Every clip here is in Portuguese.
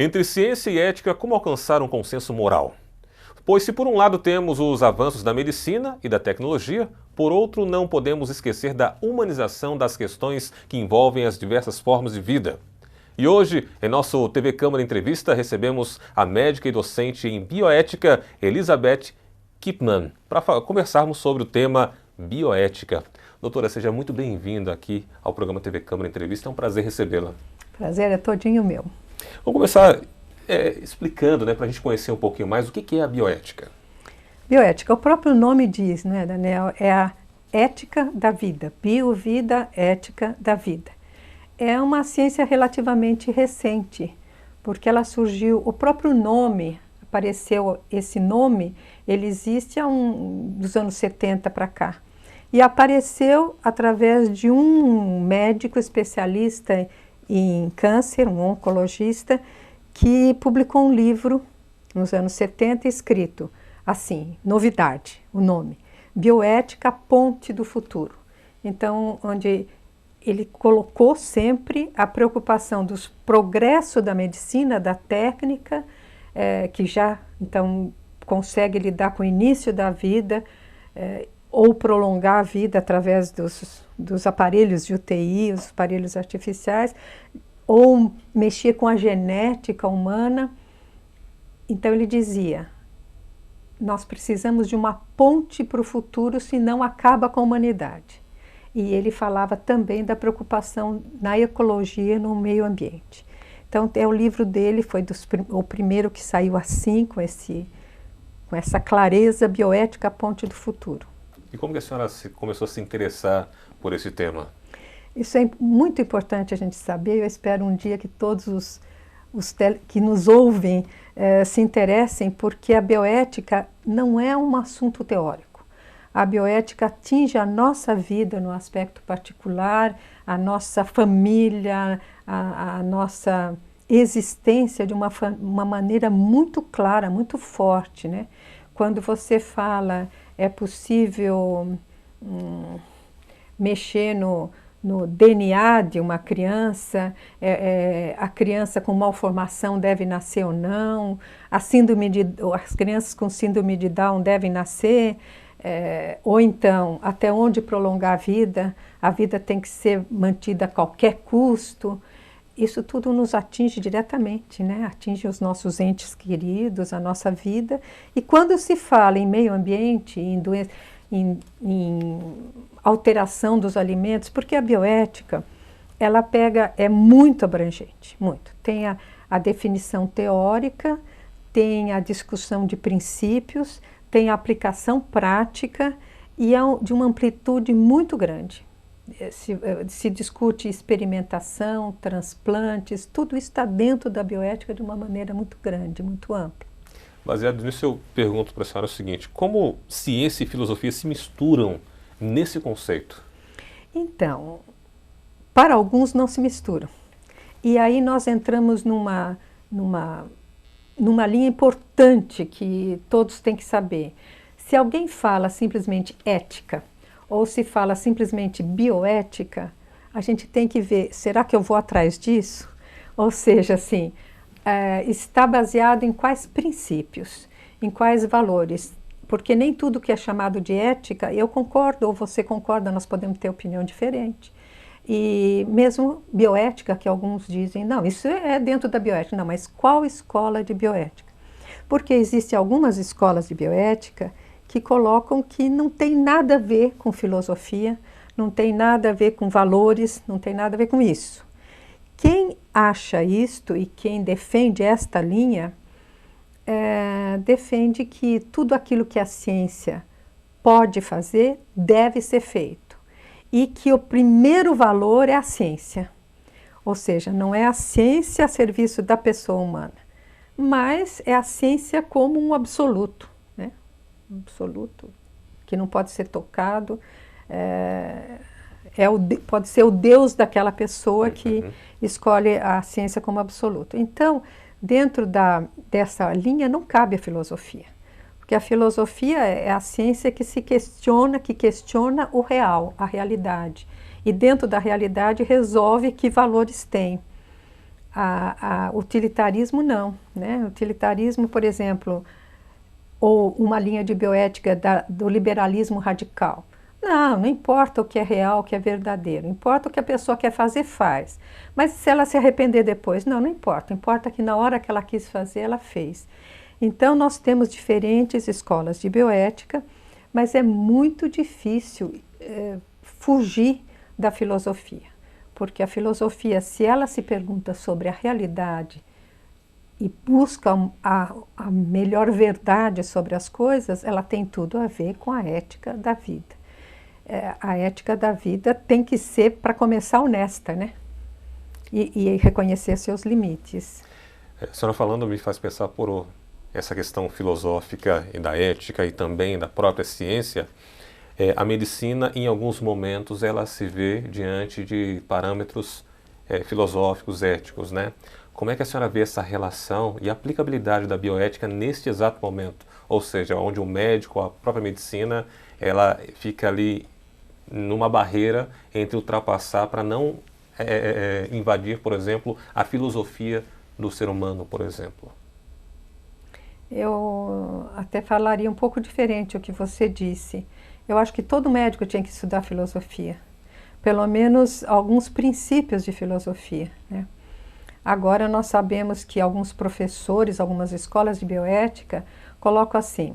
Entre ciência e ética, como alcançar um consenso moral? Pois se por um lado temos os avanços da medicina e da tecnologia, por outro não podemos esquecer da humanização das questões que envolvem as diversas formas de vida. E hoje, em nosso TV Câmara Entrevista, recebemos a médica e docente em bioética, Elizabeth Kipman, para conversarmos sobre o tema bioética. Doutora, seja muito bem-vinda aqui ao programa TV Câmara Entrevista, é um prazer recebê-la. Prazer é todinho meu. Vamos começar explicando, para a gente conhecer um pouquinho mais o que é a bioética. Bioética, o próprio nome diz, né, Daniel, é a ética da vida, biovida, ética da vida. É uma ciência relativamente recente, porque ela surgiu, o próprio nome, apareceu esse nome, ele existe dos anos 70 para cá. E apareceu através de um médico especialista em câncer, um oncologista, que publicou um livro nos anos 70 escrito assim, novidade, o nome, Bioética, Ponte do Futuro. Então, onde ele colocou sempre a preocupação dos progressos da medicina, da técnica, que já então consegue lidar com o início da vida, ou prolongar a vida através dos aparelhos de UTI, os aparelhos artificiais, ou mexer com a genética humana. Então ele dizia, nós precisamos de uma ponte para o futuro, senão acaba com a humanidade. E ele falava também da preocupação na ecologia, no meio ambiente. Então o livro dele foi o primeiro que saiu assim, com essa clareza, Bioética, Ponte do Futuro. E como que a senhora começou a se interessar por esse tema? Isso é muito importante a gente saber. Eu espero um dia que todos que nos ouvem se interessem, porque a bioética não é um assunto teórico. A bioética atinge a nossa vida no aspecto particular, a nossa família, a nossa existência de uma maneira muito clara, muito forte, né? Quando você fala é possível mexer no DNA de uma criança, a criança com malformação deve nascer ou não, as crianças com síndrome de Down devem nascer, ou então, até onde prolongar a vida tem que ser mantida a qualquer custo. Isso tudo nos atinge diretamente, né? Atinge os nossos entes queridos, a nossa vida. E quando se fala em meio ambiente, em alteração dos alimentos, porque a bioética, ela é muito abrangente, muito. Tem a definição teórica, tem a discussão de princípios, tem a aplicação prática e é de uma amplitude muito grande. Se discute experimentação, transplantes, tudo isso está dentro da bioética de uma maneira muito grande, muito ampla. Baseado nisso, eu pergunto para a senhora o seguinte, como ciência e filosofia se misturam nesse conceito? Então, para alguns não se misturam. E aí nós entramos numa linha importante que todos têm que saber. Se alguém fala simplesmente ética, ou se fala simplesmente bioética, a gente tem que ver, será que eu vou atrás disso? Ou seja, assim, está baseado em quais princípios, em quais valores, porque nem tudo que é chamado de ética, eu concordo ou você concorda, nós podemos ter opinião diferente. E mesmo bioética, que alguns dizem, não, isso é dentro da bioética, não, mas qual escola de bioética? Porque existem algumas escolas de bioética que colocam que não tem nada a ver com filosofia, não tem nada a ver com valores, não tem nada a ver com isso. Quem acha isto e quem defende esta linha, defende que tudo aquilo que a ciência pode fazer deve ser feito. E que o primeiro valor é a ciência. Ou seja, não é a ciência a serviço da pessoa humana, mas é a ciência como um absoluto, né? Um absoluto que não pode ser tocado, pode ser o Deus daquela pessoa que escolhe a ciência como absoluto. Então, dentro dessa linha não cabe a filosofia, porque a filosofia é a ciência que questiona o real, a realidade, e dentro da realidade resolve que valores tem. Utilitarismo não, né? Utilitarismo, por exemplo, ou uma linha de bioética do liberalismo radical. Não importa o que é real, o que é verdadeiro, importa o que a pessoa quer fazer, faz. Mas se ela se arrepender depois, não importa, importa que na hora que ela quis fazer, ela fez. Então nós temos diferentes escolas de bioética, mas é muito difícil fugir da filosofia, porque a filosofia, se ela se pergunta sobre a realidade e busca a melhor verdade sobre as coisas, ela tem tudo a ver com a ética da vida. A ética da vida tem que ser, para começar, honesta, né? E reconhecer seus limites. A senhora falando me faz pensar por essa questão filosófica e da ética e também da própria ciência. A medicina, em alguns momentos, ela se vê diante de parâmetros filosóficos, éticos, né? Como é que a senhora vê essa relação e aplicabilidade da bioética neste exato momento? Ou seja, onde o médico, a própria medicina, ela fica ali numa barreira entre ultrapassar para não invadir, por exemplo, a filosofia do ser humano, por exemplo. Eu até falaria um pouco diferente o que você disse. Eu acho que todo médico tinha que estudar filosofia, pelo menos alguns princípios de filosofia, né? Agora nós sabemos que alguns professores, algumas escolas de bioética colocam assim: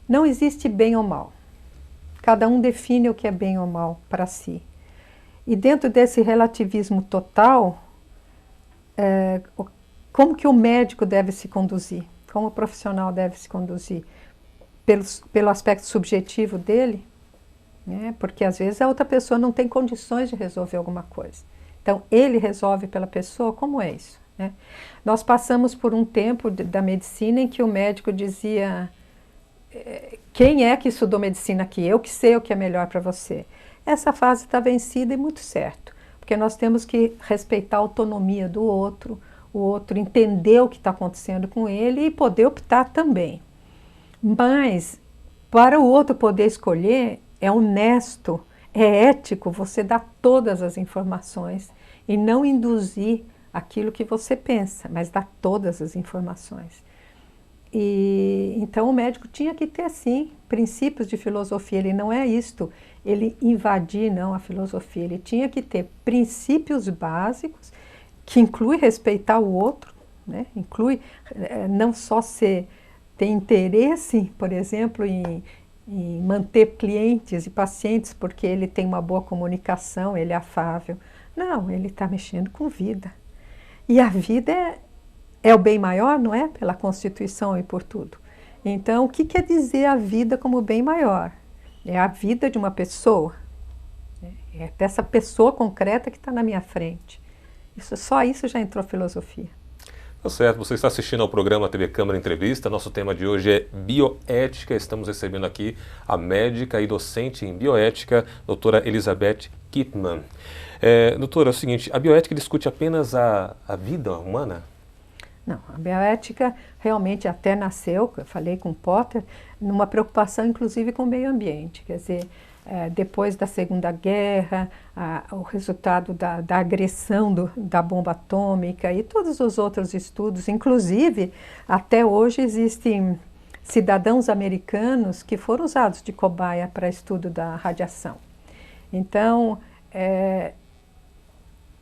não existe bem ou mal. Cada um define o que é bem ou mal para si. E dentro desse relativismo total, como que o médico deve se conduzir? Como o profissional deve se conduzir? Pelo aspecto subjetivo dele, né? Porque às vezes a outra pessoa não tem condições de resolver alguma coisa. Então ele resolve pela pessoa. Como é isso, né? Nós passamos por um tempo da medicina em que o médico dizia: quem é que estudou medicina aqui? Eu que sei o que é melhor para você. Essa fase está vencida e muito certo, porque nós temos que respeitar a autonomia do outro, o outro entender o que está acontecendo com ele e poder optar também. Mas, para o outro poder escolher, é honesto, é ético você dar todas as informações e não induzir aquilo que você pensa, mas dar todas as informações. E então o médico tinha que ter, sim, princípios de filosofia. Ele não é isto, ele invadir, não, a filosofia. Ele tinha que ter princípios básicos, que inclui respeitar o outro, né? Inclui não só ter interesse, por exemplo, em manter clientes e pacientes porque ele tem uma boa comunicação, ele é afável. Não, ele está mexendo com vida. E a vida é o bem maior, não é? Pela Constituição e por tudo. Então, o que quer dizer a vida como bem maior? É a vida de uma pessoa. É dessa pessoa concreta que está na minha frente. Só isso já entrou filosofia. Tá certo, você está assistindo ao programa TV Câmara Entrevista. Nosso tema de hoje é bioética. Estamos recebendo aqui a médica e docente em bioética, doutora Elizabeth Kipman. Doutora, é o seguinte, a bioética discute apenas a vida humana? Não, a bioética realmente até nasceu, eu falei com Potter, numa preocupação inclusive com o meio ambiente. Quer dizer, depois da Segunda Guerra, o resultado da agressão da bomba atômica e todos os outros estudos, inclusive até hoje existem cidadãos americanos que foram usados de cobaia para estudo da radiação. Então,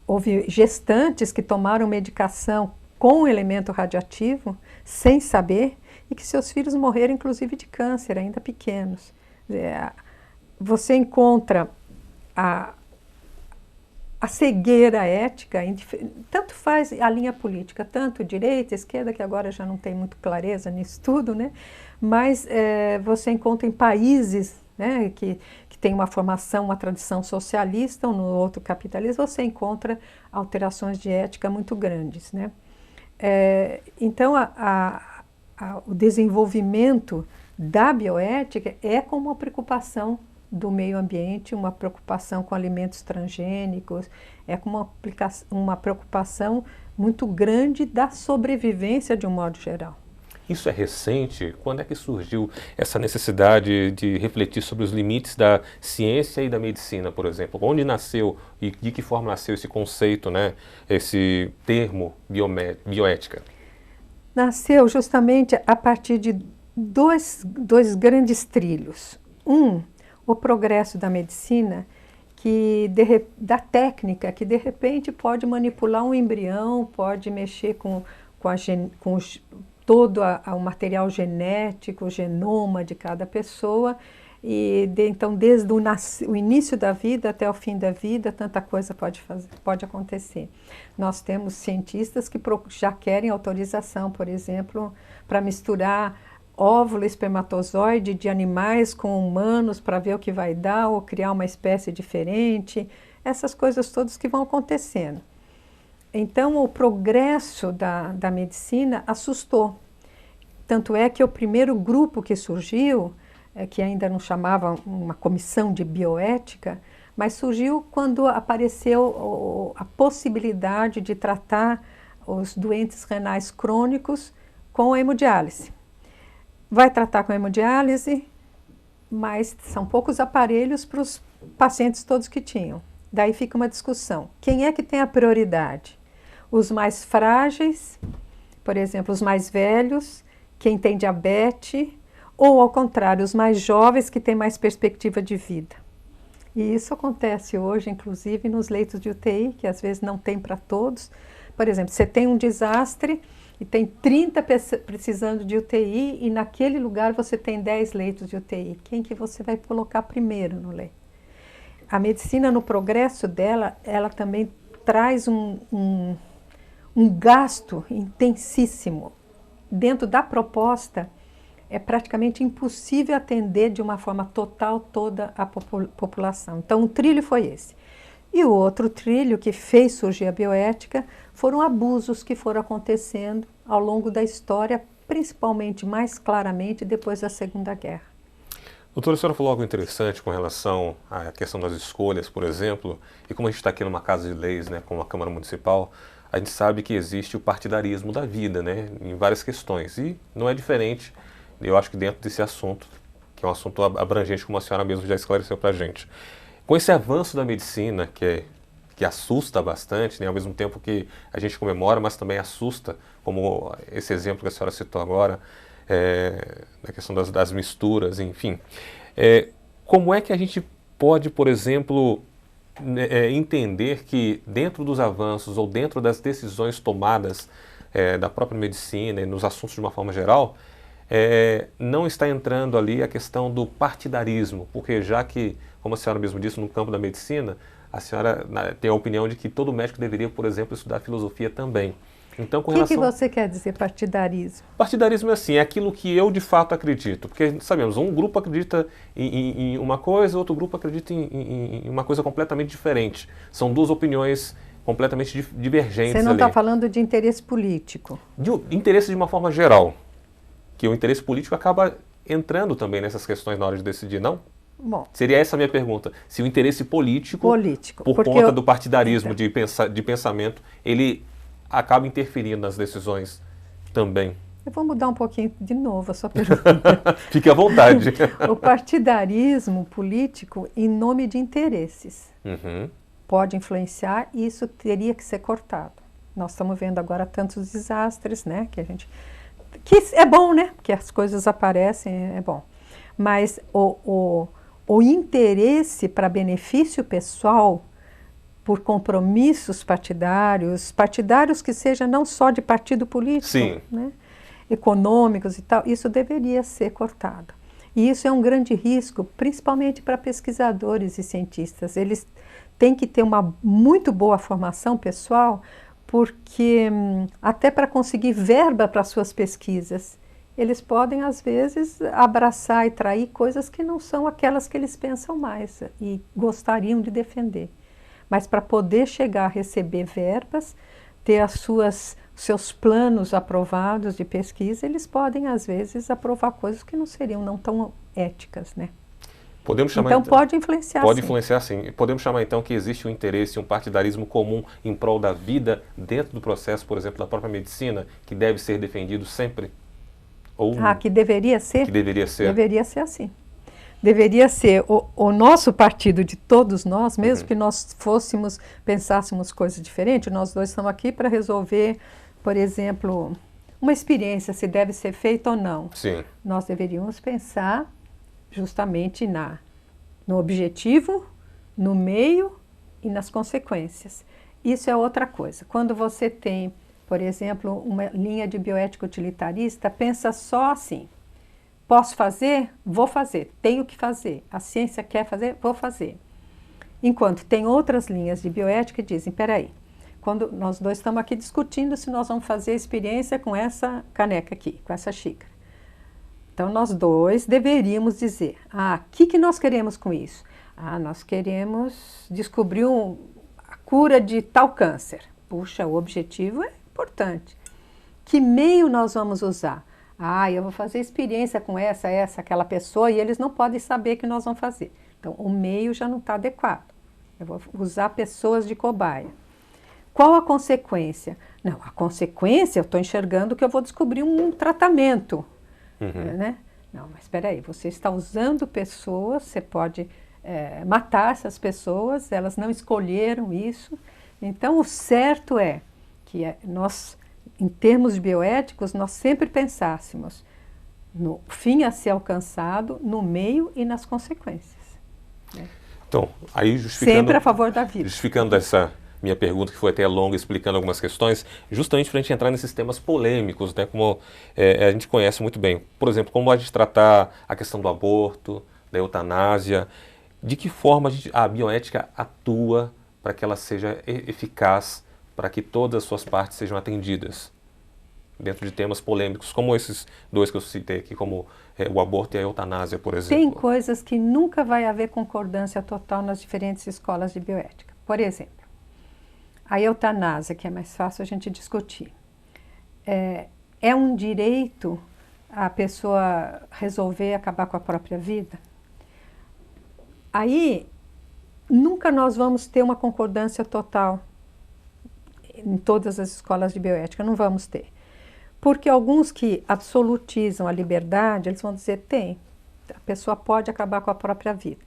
houve gestantes que tomaram medicação com elemento radioativo, sem saber, e que seus filhos morreram, inclusive, de câncer, ainda pequenos. Você encontra a cegueira ética, tanto faz a linha política, tanto direita, esquerda, que agora já não tem muito clareza nisso tudo, né? Mas você encontra em países, né, que tem uma formação, uma tradição socialista, ou no outro capitalista, você encontra alterações de ética muito grandes, né? Então, o desenvolvimento da bioética é como uma preocupação do meio ambiente, uma preocupação com alimentos transgênicos, é com uma preocupação muito grande da sobrevivência de um modo geral. Isso é recente? Quando é que surgiu essa necessidade de refletir sobre os limites da ciência e da medicina, por exemplo? Onde nasceu e de que forma nasceu esse conceito, né? Esse termo bioética? Nasceu justamente a partir de dois grandes trilhos. O progresso da medicina, da técnica, que de repente pode manipular um embrião, pode mexer com todo o material genético, o genoma de cada pessoa. Então, desde o início da vida até o fim da vida, tanta coisa pode acontecer. Nós temos cientistas que já querem autorização, por exemplo, para misturar óvulo e espermatozoide de animais com humanos para ver o que vai dar, ou criar uma espécie diferente, essas coisas todas que vão acontecendo. Então, o progresso da medicina assustou. Tanto é que o primeiro grupo que surgiu, que ainda não chamava uma comissão de bioética, mas surgiu quando apareceu a possibilidade de tratar os doentes renais crônicos com a hemodiálise. Vai tratar com a hemodiálise, mas são poucos aparelhos para os pacientes todos que tinham. Daí fica uma discussão. Quem é que tem a prioridade? Os mais frágeis, por exemplo, os mais velhos, quem tem diabetes, ou ao contrário, os mais jovens que têm mais perspectiva de vida. E isso acontece hoje, inclusive, nos leitos de UTI, que às vezes não tem para todos. Por exemplo, você tem um desastre e tem 30 precisando de UTI e naquele lugar você tem 10 leitos de UTI. Quem que você vai colocar primeiro no leito? A medicina, no progresso dela, ela também traz um gasto intensíssimo. Dentro da proposta, é praticamente impossível atender de uma forma total toda a população. Então, um trilho foi esse. E o outro trilho que fez surgir a bioética foram abusos que foram acontecendo ao longo da história, principalmente, mais claramente, depois da Segunda Guerra. Doutora, a senhora falou algo interessante com relação à questão das escolhas, por exemplo, e como a gente está aqui numa casa de leis, né, como a Câmara Municipal, a gente sabe que existe o partidarismo da vida, né, em várias questões, e não é diferente, eu acho que dentro desse assunto, que é um assunto abrangente, como a senhora mesmo já esclareceu para a gente. Com esse avanço da medicina, que assusta bastante, né, ao mesmo tempo que a gente comemora, mas também assusta, como esse exemplo que a senhora citou agora, na questão das misturas, enfim. Como é que a gente pode, por exemplo, entender que dentro dos avanços ou dentro das decisões tomadas da própria medicina e nos assuntos de uma forma geral, não está entrando ali a questão do partidarismo, porque já que, como a senhora mesmo disse, no campo da medicina, a senhora tem a opinião de que todo médico deveria, por exemplo, estudar filosofia também. Então, com relação... O que você quer dizer partidarismo? Partidarismo é assim, é aquilo que eu de fato acredito, porque sabemos, um grupo acredita em uma coisa, outro grupo acredita em uma coisa completamente diferente. São duas opiniões completamente divergentes. Você não está falando de interesse político? De interesse de uma forma geral, que o interesse político acaba entrando também nessas questões na hora de decidir, não? Bom, seria essa a minha pergunta. Se o interesse político por conta conta do partidarismo de pensamento, ele acaba interferindo nas decisões também. Eu vou mudar um pouquinho de novo a sua pergunta. Fique à vontade. O partidarismo político em nome de interesses pode influenciar e isso teria que ser cortado. Nós estamos vendo agora tantos desastres, né? Que é bom, né? Que as coisas aparecem, é bom. Mas o interesse para benefício pessoal, por compromissos partidários que sejam não só de partido político, né, econômicos e tal, isso deveria ser cortado. E isso é um grande risco, principalmente para pesquisadores e cientistas. Eles têm que ter uma muito boa formação pessoal, porque até para conseguir verba para suas pesquisas, eles podem, às vezes, abraçar e trair coisas que não são aquelas que eles pensam mais e gostariam de defender. Mas para poder chegar a receber verbas, ter seus planos aprovados de pesquisa, eles podem, às vezes, aprovar coisas que não seriam não tão éticas, né? Podemos chamar, então pode influenciar, pode influenciar, sim. Podemos chamar, então, que existe um interesse, um partidarismo comum em prol da vida dentro do processo, por exemplo, da própria medicina, que deve ser defendido sempre? Ou que deveria ser? Que deveria ser? Deveria ser assim. Deveria ser o nosso partido de todos nós, mesmo que nós pensássemos coisas diferentes, nós dois estamos aqui para resolver, por exemplo, uma experiência, se deve ser feita ou não. Sim. Nós deveríamos pensar justamente no objetivo, no meio e nas consequências. Isso é outra coisa. Quando você tem, por exemplo, uma linha de bioética utilitarista, pensa só assim: posso fazer? Vou fazer. Tenho que fazer. A ciência quer fazer? Vou fazer. Enquanto tem outras linhas de bioética que dizem, peraí, quando nós dois estamos aqui discutindo se nós vamos fazer a experiência com essa caneca aqui, com essa xícara. Então, nós dois deveríamos dizer, o que nós queremos com isso? Nós queremos descobrir a cura de tal câncer. Puxa, o objetivo é importante. Que meio nós vamos usar? Eu vou fazer experiência com aquela pessoa e eles não podem saber que nós vamos fazer. Então, o meio já não está adequado. Eu vou usar pessoas de cobaia. Qual a consequência? Não, a consequência, eu estou enxergando que eu vou descobrir um tratamento. Né? Não, mas espera aí, você está usando pessoas, você pode matar essas pessoas, elas não escolheram isso. Então, o certo é que nós, em termos bioéticos, nós sempre pensássemos no fim a ser alcançado, no meio e nas consequências. Né? Então, aí justificando... Sempre a favor da vida. Justificando essa minha pergunta, que foi até longa, explicando algumas questões, justamente para a gente entrar nesses temas polêmicos, né, como a gente conhece muito bem. Por exemplo, como a gente tratar a questão do aborto, da eutanásia, de que forma a bioética atua para que ela seja eficaz, para que todas as suas partes sejam atendidas, dentro de temas polêmicos, como esses dois que eu citei aqui, como o aborto e a eutanásia, por exemplo. Tem coisas que nunca vai haver concordância total nas diferentes escolas de bioética. Por exemplo, a eutanásia, que é mais fácil a gente discutir. É um direito a pessoa resolver acabar com a própria vida? Aí, nunca nós vamos ter uma concordância total em todas as escolas de bioética, não vamos ter. Porque alguns que absolutizam a liberdade, eles vão dizer, a pessoa pode acabar com a própria vida.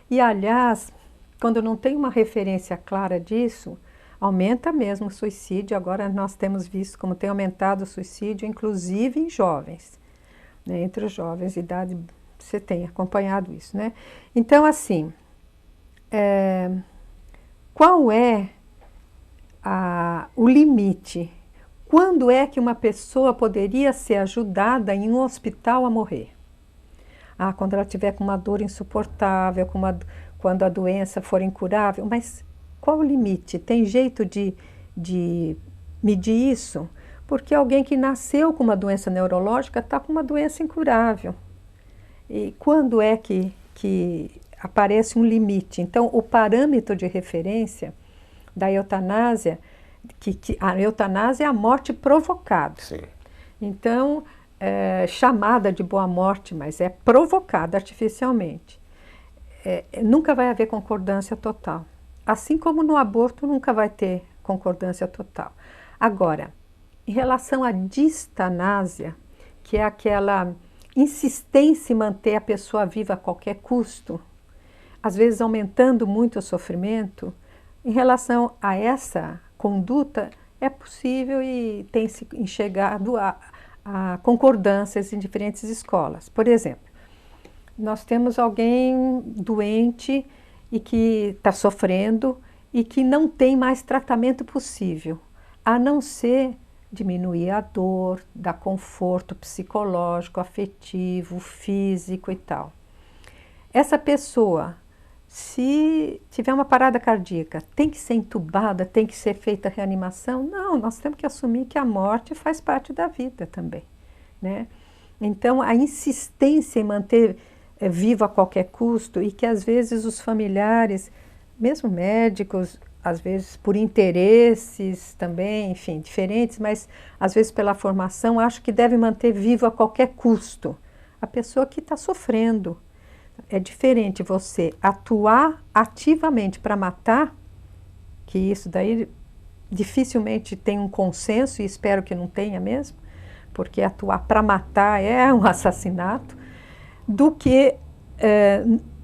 E, aliás, quando não tem uma referência clara disso, aumenta mesmo o suicídio. Agora nós temos visto como tem aumentado o suicídio, inclusive em jovens, né? Entre os jovens de idade, você tem acompanhado isso, né? Então, assim, qual é o limite? Quando é que uma pessoa poderia ser ajudada em um hospital a morrer? Quando ela tiver com uma dor insuportável, quando a doença for incurável, mas qual o limite? Tem jeito de medir isso? Porque alguém que nasceu com uma doença neurológica está com uma doença incurável. E quando é que aparece um limite? Então, o parâmetro de referência da eutanásia, a eutanásia é a morte provocada. Sim. Então, chamada de boa morte, mas é provocada artificialmente. Nunca vai haver concordância total. Assim como no aborto nunca vai ter concordância total. Agora, em relação à distanásia, que é aquela insistência em manter a pessoa viva a qualquer custo, às vezes aumentando muito o sofrimento, em relação a essa conduta, é possível e tem-se enxergado a concordâncias em diferentes escolas. Por exemplo, nós temos alguém doente e que está sofrendo e que não tem mais tratamento possível, a não ser diminuir a dor, dar conforto psicológico, afetivo, físico e tal. Essa pessoa, se tiver uma parada cardíaca, tem que ser entubada, tem que ser feita reanimação? Não, nós temos que assumir que a morte faz parte da vida também, né? Então, a insistência em manter vivo a qualquer custo e que às vezes os familiares, mesmo médicos, às vezes por interesses também, enfim, diferentes, mas às vezes pela formação, acho que deve manter vivo a qualquer custo a pessoa que está sofrendo. É diferente você atuar ativamente para matar, que isso daí dificilmente tem um consenso, e espero que não tenha mesmo, porque atuar para matar é um assassinato, do que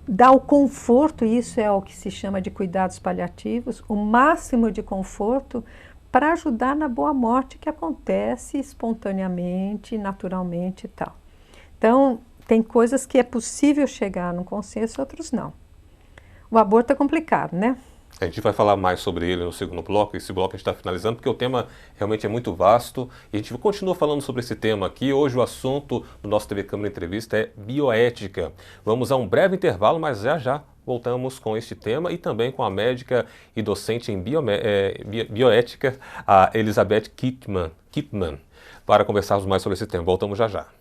dar o conforto, e isso é o que se chama de cuidados paliativos, o máximo de conforto para ajudar na boa morte que acontece espontaneamente, naturalmente e tal. Então, tem coisas que é possível chegar num consenso, outros não. O aborto é complicado, né? A gente vai falar mais sobre ele no segundo bloco. Esse bloco a gente está finalizando porque o tema realmente é muito vasto e a gente continua falando sobre esse tema aqui. Hoje o assunto do nosso TV Câmara Entrevista é bioética. Vamos a um breve intervalo, mas já voltamos com este tema e também com a médica e docente em bioética, a Elizabeth Kittmann, para conversarmos mais sobre esse tema. Voltamos já.